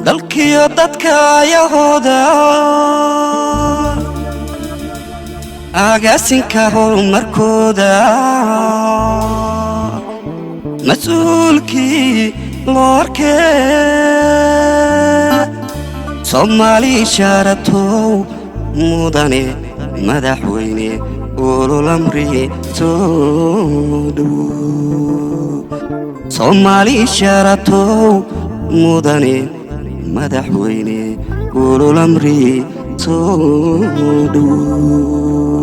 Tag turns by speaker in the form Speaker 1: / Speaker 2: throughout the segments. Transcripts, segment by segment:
Speaker 1: dalkiyo dadka ayahooda agaasinka horumarkooda mas'uulkii loorkee Soomaali shaaratow mudane madaxweyne ulul amri soo dhow Soomaali shaaratow mudane madaxweyne ulul amri soo dhow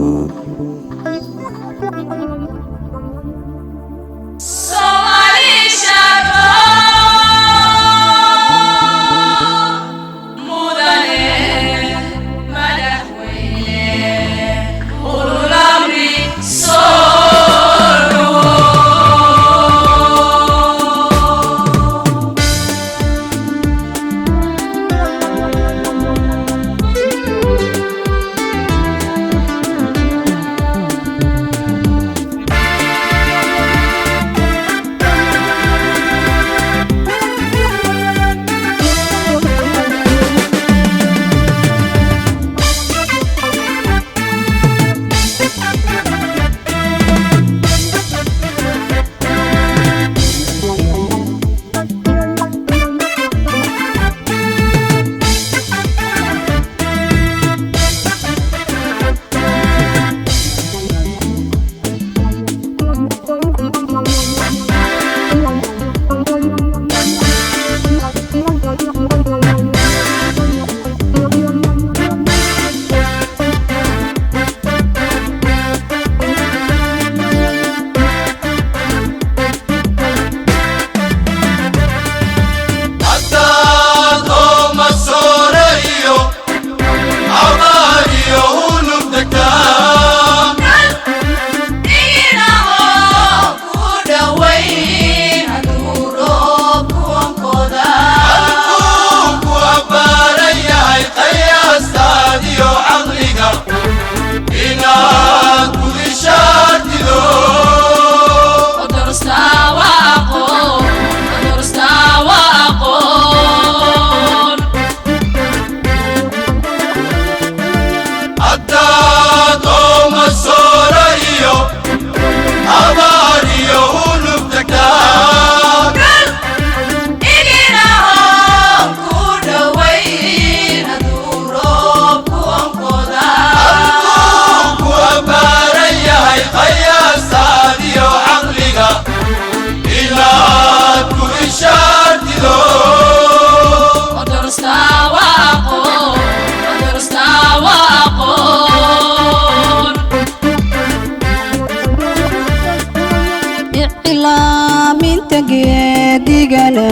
Speaker 2: digana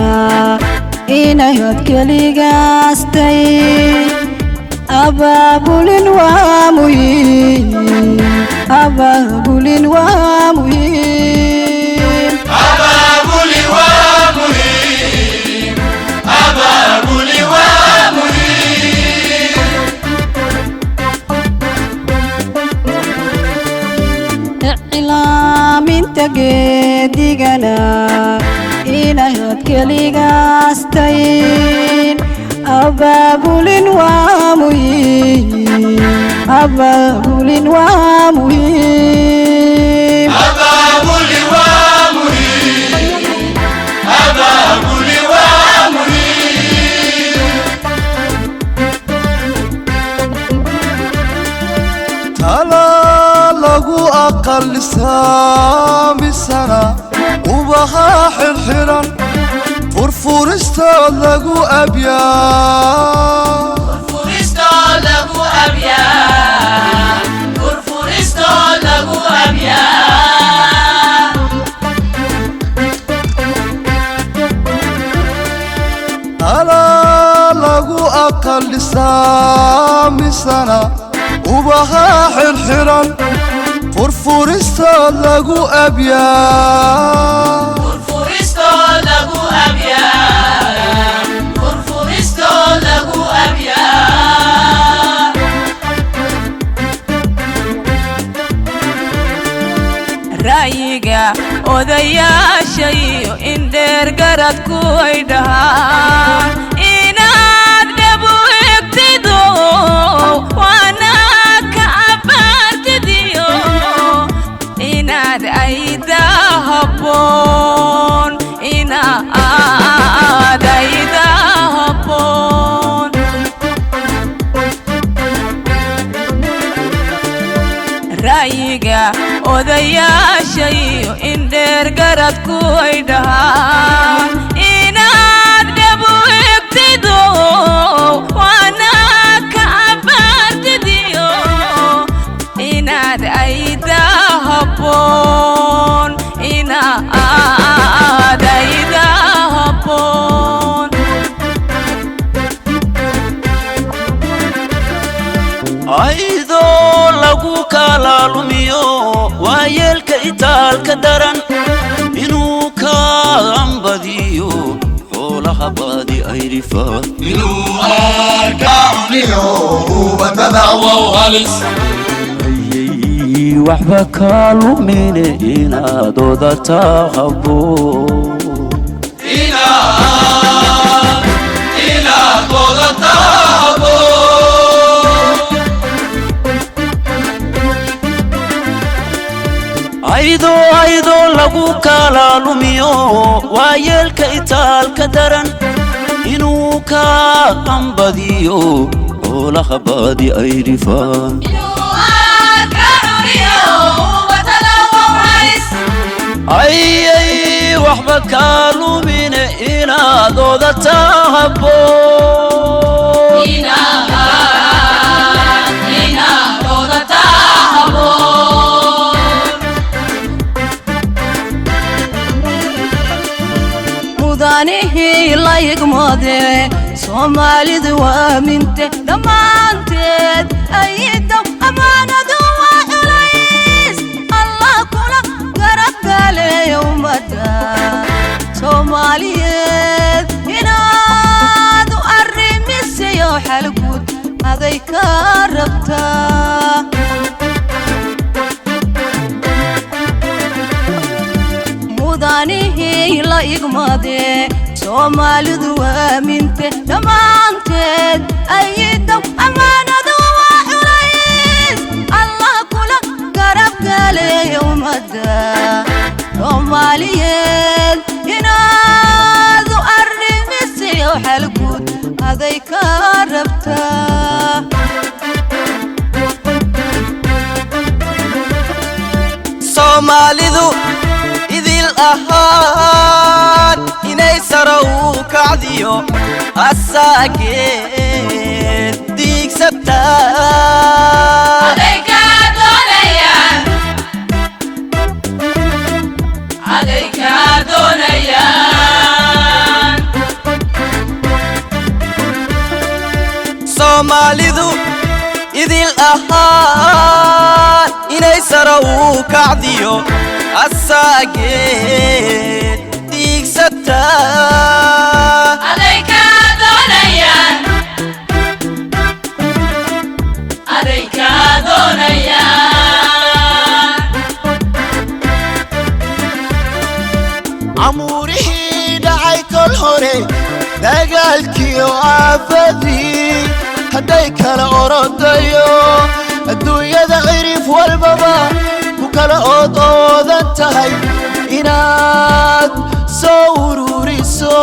Speaker 2: inayad kaligaastay abaabulin waa muhiim abaabulin waa muhiim
Speaker 3: abaabulin waa muhiim abaabulin waa muhiim
Speaker 2: ilaaminta geedigana inayad kaligaastay abaabulin waa muhiim abaabulin waa muhiim
Speaker 3: abaabulin waa muhiim abaabulin waa muhiim
Speaker 1: tala lagu aqallisaa misana ubaha xirxiran furfurista lagu abyaa
Speaker 3: furfurista lagu abyaa furfurista lagu abyaa
Speaker 1: tala lagu aqallisaa misana ubaha xirxiran furfurista lagu abyaa
Speaker 3: furfurista lagu abyaa furfurista lagu abyaa
Speaker 4: ra'yiga odayaasha iyo in dheer garadku ay dhahaan inaad dhabu egtido waana ka abaartidiyo inaad ayda habboon inaad ayda habboon ra'yiga odayaasha iyo in dheer garadku ay dhahaan inaad dhabu egtido waana ka abaartidiyo inaad ayda habboon inaad ayda habboon
Speaker 5: aydoo lagu kala lumiyo waayeelka itaalka daran inuu ka ambadiyo xoolaha baadi ay rifaan
Speaker 1: inuu arkaaniyo ubadada wawhalis
Speaker 5: ayay waxba ka lumine inaad odata habboon
Speaker 1: inaad odata habboon
Speaker 5: aydoo lagu kala lumiyo waayeelka itaalka daran inuu ka ambadiyo xoolaha baadi ay rifaan ayay waxba ka lumine inaad odata habboon
Speaker 3: inaad odata habboon
Speaker 2: mudanihii la yigmade Soomaalidu waa minte dhammaanteed ayida amaanadu waa culays Allah kula garab galeeyo ummadda Soomaaliyeed inaad u arrimisayo xal guud aday ka rabtaa mudanihii la igmade Soomaalidu waa minte dhammaanteed ayida amaanadu waa culays Allah kula garab galeeyo ummadda Soomaaliyeed inaad u arrimisayo xal guud aday ka rabtaa
Speaker 1: Soomaalidu idil ahaan inay sara u kacdiyo asaageed diigsataa
Speaker 3: aday ka doonayaan
Speaker 1: Soomaalidu idil ahaan inay sara u kacdiyo asaageed diigsataa
Speaker 3: aday ka doonayaan
Speaker 1: amuurihii dhacay kol hore dagaalkiyo aafadii hadday kala orodayo adduunyada cirif walbaba ku kala odoodan tahay inaad soo ururiso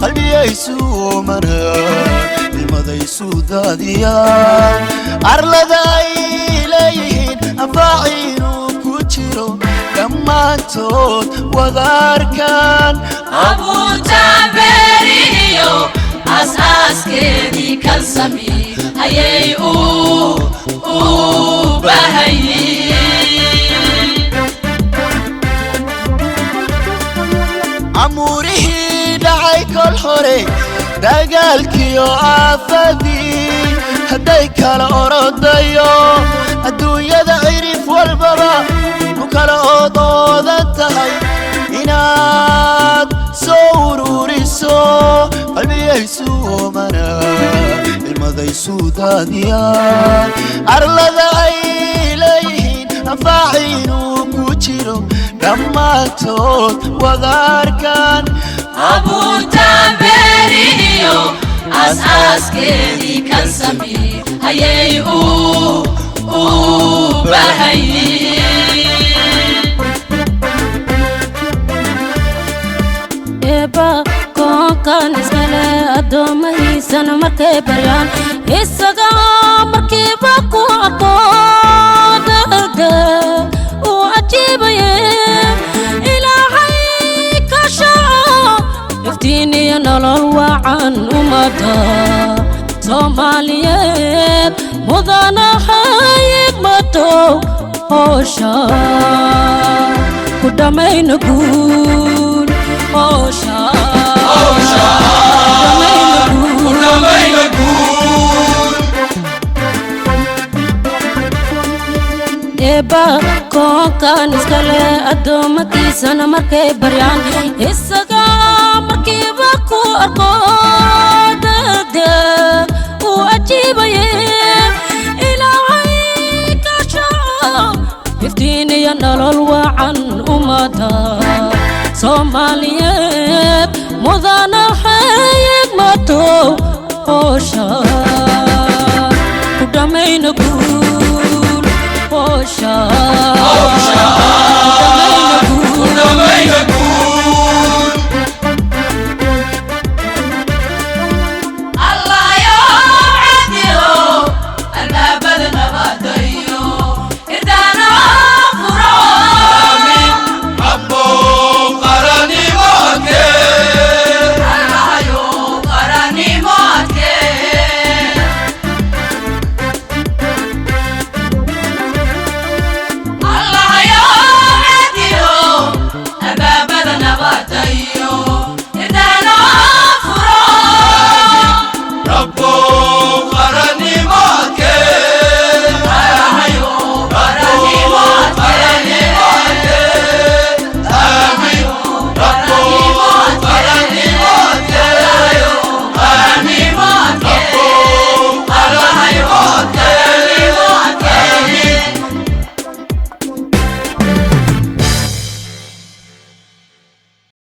Speaker 1: qalbiyaysu oomana ilmadaysu daadiyaan arlada ay leeyihiin anfaaciinu ku jiro dhammaantood wadaarkan
Speaker 3: abuurtaan beerihiyo asaaskeedii kan samii ayay u bahayiin
Speaker 1: amuurihii dhacay kol hore dagaalkiyo aafadii hadday kala orodayo adduunyada cirif walbaba ku kala odoodan tahay inaad soo ururiso qalbiyaysu oomana ilmadaysu daadiyaan arlada ay leeyihiin anfaaciinu ku jiro dhammaantood wadaarkan
Speaker 3: abuurtaan beerihiyo asaaskeedii kan sameeyey ayay u baahanyihiin
Speaker 6: eba koonkan iskale addoomahiisana markay baryaan isaga markiiba ku aqoonada uu cajiibaye ilaahay ka shaaco iftiiniyo nolol wacan ummadda soomaaliyeed mudanahay igmadow hoosha ku dhammayna guul hoosha ku dhammayna guul eba koonkan iskale addoommadiisana markay baryaan